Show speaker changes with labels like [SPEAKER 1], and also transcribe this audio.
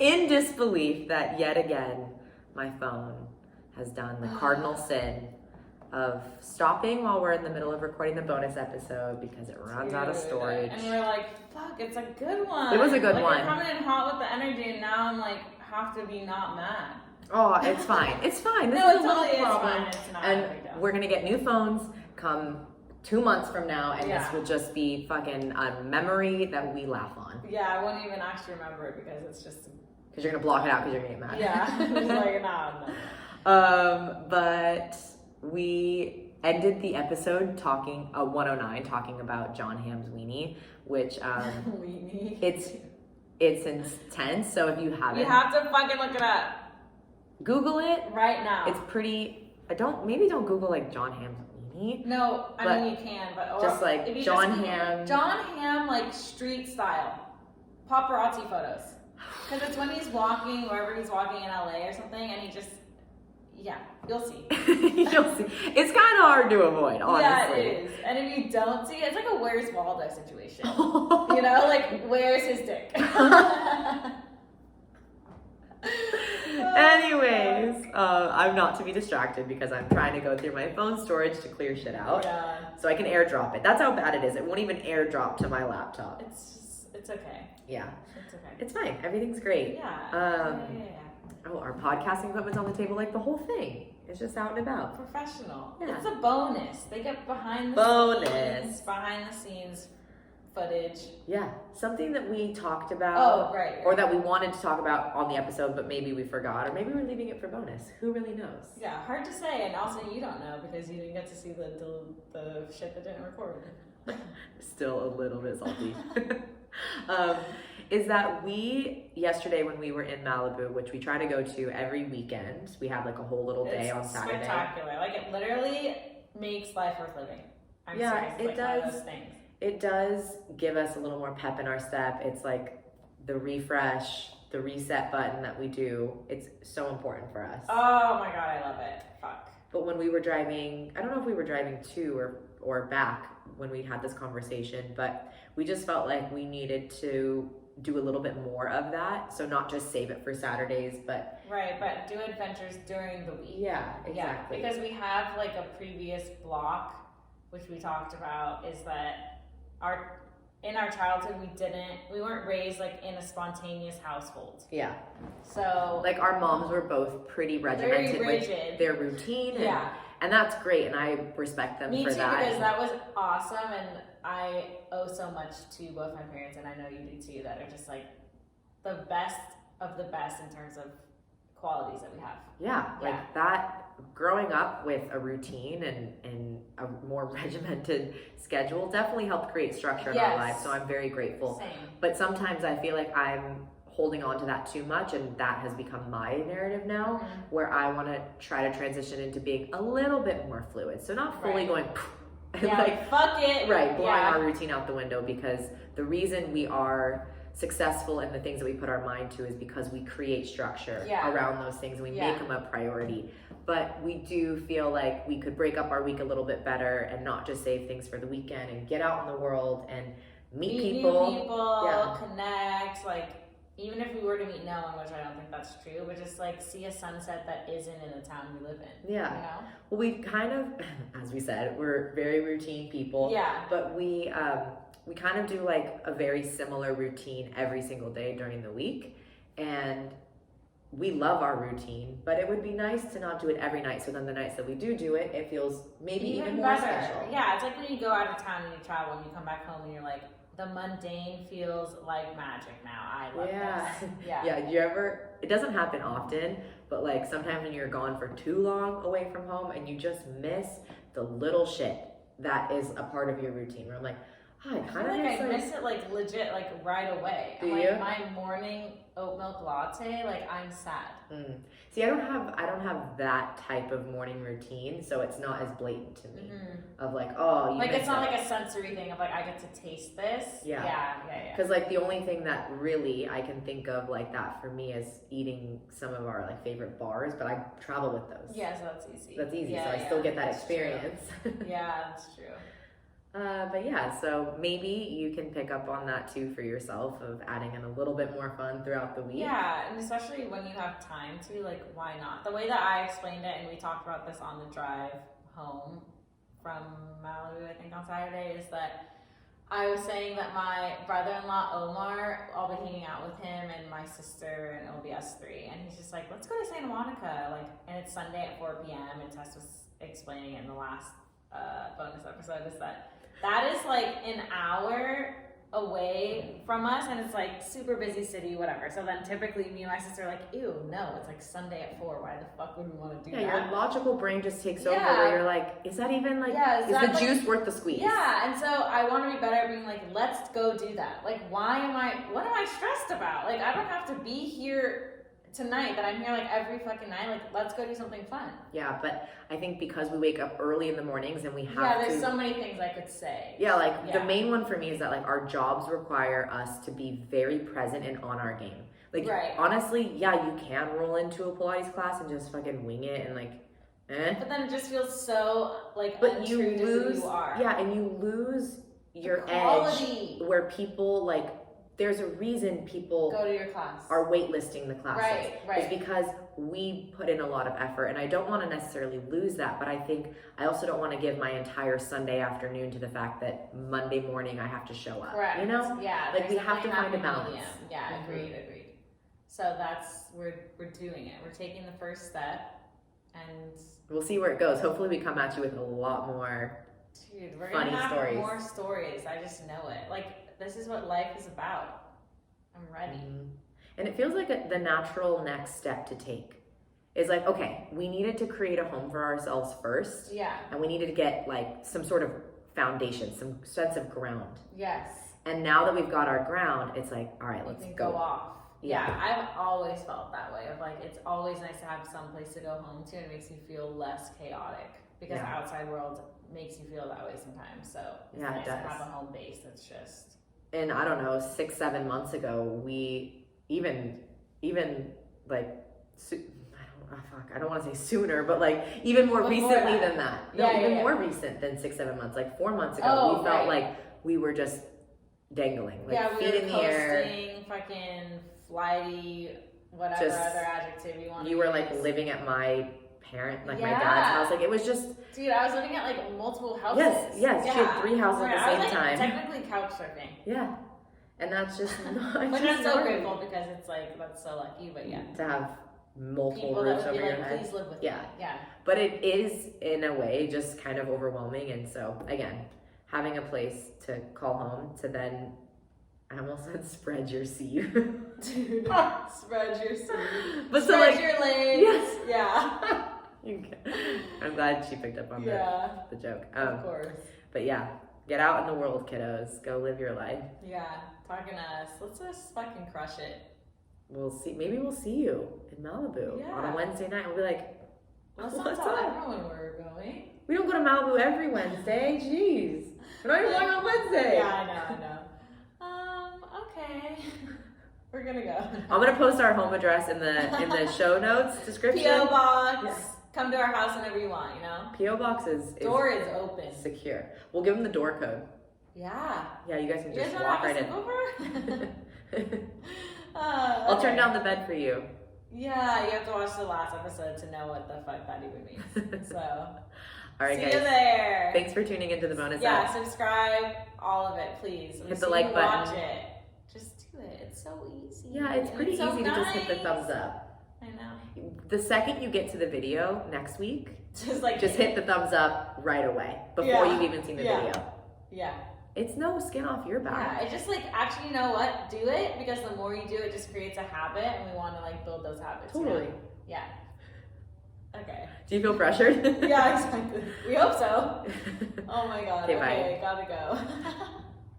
[SPEAKER 1] in disbelief that yet again my phone has done the cardinal sin of stopping while we're in the middle of recording the bonus episode because it runs out of storage.
[SPEAKER 2] And you're like, fuck, it's a good one.
[SPEAKER 1] It was a good one.
[SPEAKER 2] You're coming in hot with the energy, and now I'm like, have to be not mad.
[SPEAKER 1] Oh, it's fine. It's fine.
[SPEAKER 2] No, it totally is fine. It's not.
[SPEAKER 1] And we're gonna get new phones come 2 months from now, and this will just be fucking a memory that we laugh on.
[SPEAKER 2] Yeah, I won't even actually remember it because it's just.
[SPEAKER 1] Because you're gonna block it out because you're gonna get mad.
[SPEAKER 2] Yeah, just like no.
[SPEAKER 1] But we ended the episode talking 109 talking about John Hamm's weenie, which
[SPEAKER 2] weenie.
[SPEAKER 1] It's intense. So if you haven't,
[SPEAKER 2] you have to fucking look it up.
[SPEAKER 1] Google it
[SPEAKER 2] right now.
[SPEAKER 1] It's pretty. Don't Google like John Hamm's weenie.
[SPEAKER 2] No, I mean you can, but
[SPEAKER 1] just like John Hamm.
[SPEAKER 2] John Hamm like street style paparazzi photos. Because it's when he's walking, wherever he's walking in LA or something, and he just, you'll see.
[SPEAKER 1] You'll see. It's kind of hard to avoid, honestly.
[SPEAKER 2] Yeah, it is. And if you don't see it, it's like a Where's Waldo situation. You know, like, where's his dick?
[SPEAKER 1] Anyways, I'm not to be distracted because I'm trying to go through my phone storage to clear shit out.
[SPEAKER 2] Yeah.
[SPEAKER 1] So I can airdrop it. That's how bad it is. It won't even airdrop to my laptop.
[SPEAKER 2] It's okay.
[SPEAKER 1] Yeah.
[SPEAKER 2] It's okay.
[SPEAKER 1] It's fine. Everything's great.
[SPEAKER 2] Yeah.
[SPEAKER 1] Oh, our podcasting equipment's on the table, like the whole thing. It's just out and about.
[SPEAKER 2] Professional.
[SPEAKER 1] Yeah.
[SPEAKER 2] It's a bonus. They get behind the scenes footage.
[SPEAKER 1] Yeah. Something that we talked about.
[SPEAKER 2] Oh, right.
[SPEAKER 1] Or that we wanted to talk about on the episode, but maybe we forgot. Or maybe we're leaving it for bonus. Who really knows?
[SPEAKER 2] Yeah, hard to say. And also you don't know because you didn't get to see the shit that didn't record.
[SPEAKER 1] Still a little bit salty. Is that yesterday when we were in Malibu, which we try to go to every weekend, we have like a whole little day on Saturday.
[SPEAKER 2] It's spectacular. Like it literally makes life worth living. I'm serious.
[SPEAKER 1] It
[SPEAKER 2] like
[SPEAKER 1] does.
[SPEAKER 2] One of those things.
[SPEAKER 1] It does give us a little more pep in our step. It's like the refresh, the reset button that we do. It's so important for us.
[SPEAKER 2] Oh my God, I love it. Fuck.
[SPEAKER 1] But when we were driving, I don't know if we were driving to or back when we had this conversation, but we just felt like we needed to do a little bit more of that. So not just save it for Saturdays, but...
[SPEAKER 2] Right, but do adventures during the week.
[SPEAKER 1] Yeah, exactly.
[SPEAKER 2] Yeah, because we have like a previous block, which we talked about, is that in our childhood, we weren't raised like in a spontaneous household.
[SPEAKER 1] Yeah.
[SPEAKER 2] So...
[SPEAKER 1] Like our moms were both pretty regimented
[SPEAKER 2] very rigid.
[SPEAKER 1] with their routine.
[SPEAKER 2] Yeah.
[SPEAKER 1] And that's great, and I respect them for that.
[SPEAKER 2] Me too, because that was awesome, and I owe so much to both my parents, and I know you do too, that are just like the best of the best in terms of qualities that we have.
[SPEAKER 1] Yeah, like that, growing up with a routine and a more regimented schedule definitely helped create structure in our life, so I'm very grateful.
[SPEAKER 2] Same.
[SPEAKER 1] But sometimes I feel like I'm holding on to that too much, and that has become my narrative now, where I want to try to transition into being a little bit more fluid. So not fully going and
[SPEAKER 2] like fuck it.
[SPEAKER 1] Right, blowing our routine out the window, because the reason we are successful in the things that we put our mind to is because we create structure around those things and we make them a priority. But we do feel like we could break up our week a little bit better and not just save things for the weekend and get out in the world and meet people.
[SPEAKER 2] New people, connect, like even if we were to meet no one, which I don't think that's true, but just like see a sunset that isn't in the town we live in.
[SPEAKER 1] Yeah.
[SPEAKER 2] You know?
[SPEAKER 1] Well, we kind of, as we said, we're very routine people.
[SPEAKER 2] Yeah.
[SPEAKER 1] But we kind of do like a very similar routine every single day during the week. And we love our routine, but it would be nice to not do it every night. So then the nights that we do it, it feels maybe even more special.
[SPEAKER 2] Yeah, it's like when you go out of town and you travel and you come back home and you're like, the mundane feels like magic now. I love this.
[SPEAKER 1] Yeah. Do you ever, it doesn't happen often, but like sometimes when you're gone for too long away from home and you just miss the little shit that is a part of your routine. Where I'm like, oh,
[SPEAKER 2] I miss it like legit, like right away.
[SPEAKER 1] Do you?
[SPEAKER 2] My morning oat milk latte, like I'm sad.
[SPEAKER 1] See, I don't have that type of morning routine, so it's not as blatant to me. Of like, oh,
[SPEAKER 2] like it's not like a sensory thing of like I get to taste this. Yeah.
[SPEAKER 1] Because like the only thing that really I can think of like that for me is eating some of our like favorite bars, but I travel with those.
[SPEAKER 2] Yeah, so that's easy.
[SPEAKER 1] So I still get that experience.
[SPEAKER 2] Yeah, that's true.
[SPEAKER 1] But yeah, so maybe you can pick up on that too for yourself of adding in a little bit more fun throughout the week.
[SPEAKER 2] Yeah, and especially when you have time to, like, why not? The way that I explained it, and we talked about this on the drive home from Malibu, I think on Saturday, is that I was saying that my brother-in-law Omar, I'll be hanging out with him and my sister, and it'll be us three. And he's just like, let's go to Santa Monica, like, and it's Sunday at 4 p.m. And Tess was explaining it in the last bonus episode, is that is like an hour away from us, and it's like super busy city, whatever. So then typically me and my sister are like, ew, no, it's like Sunday at 4. Why the fuck would we want to do that?
[SPEAKER 1] Yeah, your logical brain just takes over where you're like, is that even like, is the juice worth the squeeze?
[SPEAKER 2] Yeah, and so I want to be better at being like, let's go do that. Like, what am I stressed about? Like, I don't have to be here tonight, that I'm here like every fucking night. Like, let's go do something fun.
[SPEAKER 1] Yeah, but I think because we wake up early in the mornings and we have
[SPEAKER 2] there's so many things I could say.
[SPEAKER 1] Yeah, like the main one for me is that like our jobs require us to be very present and on our game. Like, honestly, yeah, you can roll into a Pilates class and just fucking wing it and like,
[SPEAKER 2] But then it just feels so like
[SPEAKER 1] but you lose
[SPEAKER 2] who you are.
[SPEAKER 1] Yeah, and you lose your edge where people like, there's a reason people
[SPEAKER 2] go to your class,
[SPEAKER 1] are waitlisting the classes.
[SPEAKER 2] Right.
[SPEAKER 1] It's because we put in a lot of effort, and I don't want to necessarily lose that, but I think I also don't want to give my entire Sunday afternoon to the fact that Monday morning I have to show up.
[SPEAKER 2] Correct.
[SPEAKER 1] You know?
[SPEAKER 2] Yeah.
[SPEAKER 1] Like, we have to find a balance.
[SPEAKER 2] Yeah, agreed. So we're doing it. We're taking the first step, and
[SPEAKER 1] we'll see where it goes. Hopefully we come at you with a lot more
[SPEAKER 2] we're
[SPEAKER 1] funny
[SPEAKER 2] gonna have
[SPEAKER 1] stories.
[SPEAKER 2] More stories. I just know it. Like, this is what life is about. I'm ready.
[SPEAKER 1] Mm-hmm. And it feels like the natural next step to take is like, okay, we needed to create a home for ourselves first.
[SPEAKER 2] Yeah.
[SPEAKER 1] And we needed to get like some sort of foundation, some sense of ground.
[SPEAKER 2] Yes.
[SPEAKER 1] And now that we've got our ground, it's like, all right, let's go
[SPEAKER 2] off. Yeah, I've always felt that way. Of like, it's always nice to have some place to go home to, and it makes you feel less chaotic, because the outside world makes you feel that way sometimes. So it's nice to have a home base that's just.
[SPEAKER 1] And I don't know, 6-7 months ago, we even like, I don't want to say sooner, but like even more recently than that. No, even more recent than 6-7 months. Like 4 months ago, we felt like we were just dangling, like feet in the air.
[SPEAKER 2] Fucking flighty, whatever other adjective you want.
[SPEAKER 1] You were like living at my parent, like my dad's house. Like, it was just.
[SPEAKER 2] Dude, I was living at like multiple houses.
[SPEAKER 1] Yes. She had 3 houses at the same time.
[SPEAKER 2] Technically couch surfing.
[SPEAKER 1] Yeah. And that's just not.
[SPEAKER 2] But I'm so grateful, because it's like, that's so lucky, but yeah.
[SPEAKER 1] To have multiple
[SPEAKER 2] people
[SPEAKER 1] roofs
[SPEAKER 2] that would
[SPEAKER 1] over
[SPEAKER 2] be
[SPEAKER 1] your
[SPEAKER 2] like,
[SPEAKER 1] head.
[SPEAKER 2] please live with me. Yeah.
[SPEAKER 1] But it is, in a way, just kind of overwhelming. And so, again, having a place to call home, to then, I almost said spread your seed.
[SPEAKER 2] Dude, spread your seed.
[SPEAKER 1] But
[SPEAKER 2] spread your legs.
[SPEAKER 1] Yes.
[SPEAKER 2] Yeah.
[SPEAKER 1] I'm glad she picked up on the joke.
[SPEAKER 2] Of course.
[SPEAKER 1] But yeah, get out in the world, kiddos. Go live your life.
[SPEAKER 2] Yeah, talking to us. Let's just fucking crush it.
[SPEAKER 1] We'll see. Maybe we'll see you in Malibu on a Wednesday night. We'll be like,
[SPEAKER 2] let's not tell everyone where we're going.
[SPEAKER 1] We don't go to Malibu every Wednesday. Jeez. We're not even going on Wednesday.
[SPEAKER 2] Yeah, I know. Okay. We're gonna go.
[SPEAKER 1] I'm gonna post our home address in the show notes description.
[SPEAKER 2] P.O. Box. Yeah. Come to our house whenever you want, you know?
[SPEAKER 1] P.O. Box is
[SPEAKER 2] door is open.
[SPEAKER 1] Secure. We'll give them the door code.
[SPEAKER 2] Yeah.
[SPEAKER 1] Yeah, you guys can just walk right in. I'll turn down the bed for you.
[SPEAKER 2] Yeah, you have to watch the last episode to know what the fuck that even means. So,
[SPEAKER 1] all right,
[SPEAKER 2] see
[SPEAKER 1] guys.
[SPEAKER 2] you there.
[SPEAKER 1] Thanks for tuning into the bonus.
[SPEAKER 2] Yeah, subscribe, all of it, please.
[SPEAKER 1] Hit the like button.
[SPEAKER 2] Watch it. Just do it. It's so easy.
[SPEAKER 1] Yeah, it's pretty easy to just hit the thumbs up.
[SPEAKER 2] I know.
[SPEAKER 1] The second you get to the video next week, just hit the thumbs up right away before you've even seen the video.
[SPEAKER 2] Yeah.
[SPEAKER 1] It's no skin off your back.
[SPEAKER 2] Yeah, it just like, actually, you know what? Do it, because the more you do it, just creates a habit, and we want to like build those habits.
[SPEAKER 1] Totally.
[SPEAKER 2] You know? Yeah. Okay.
[SPEAKER 1] Do you feel pressured?
[SPEAKER 2] Yeah, exactly. We hope so. Oh my god.
[SPEAKER 1] Okay, bye.
[SPEAKER 2] Gotta go.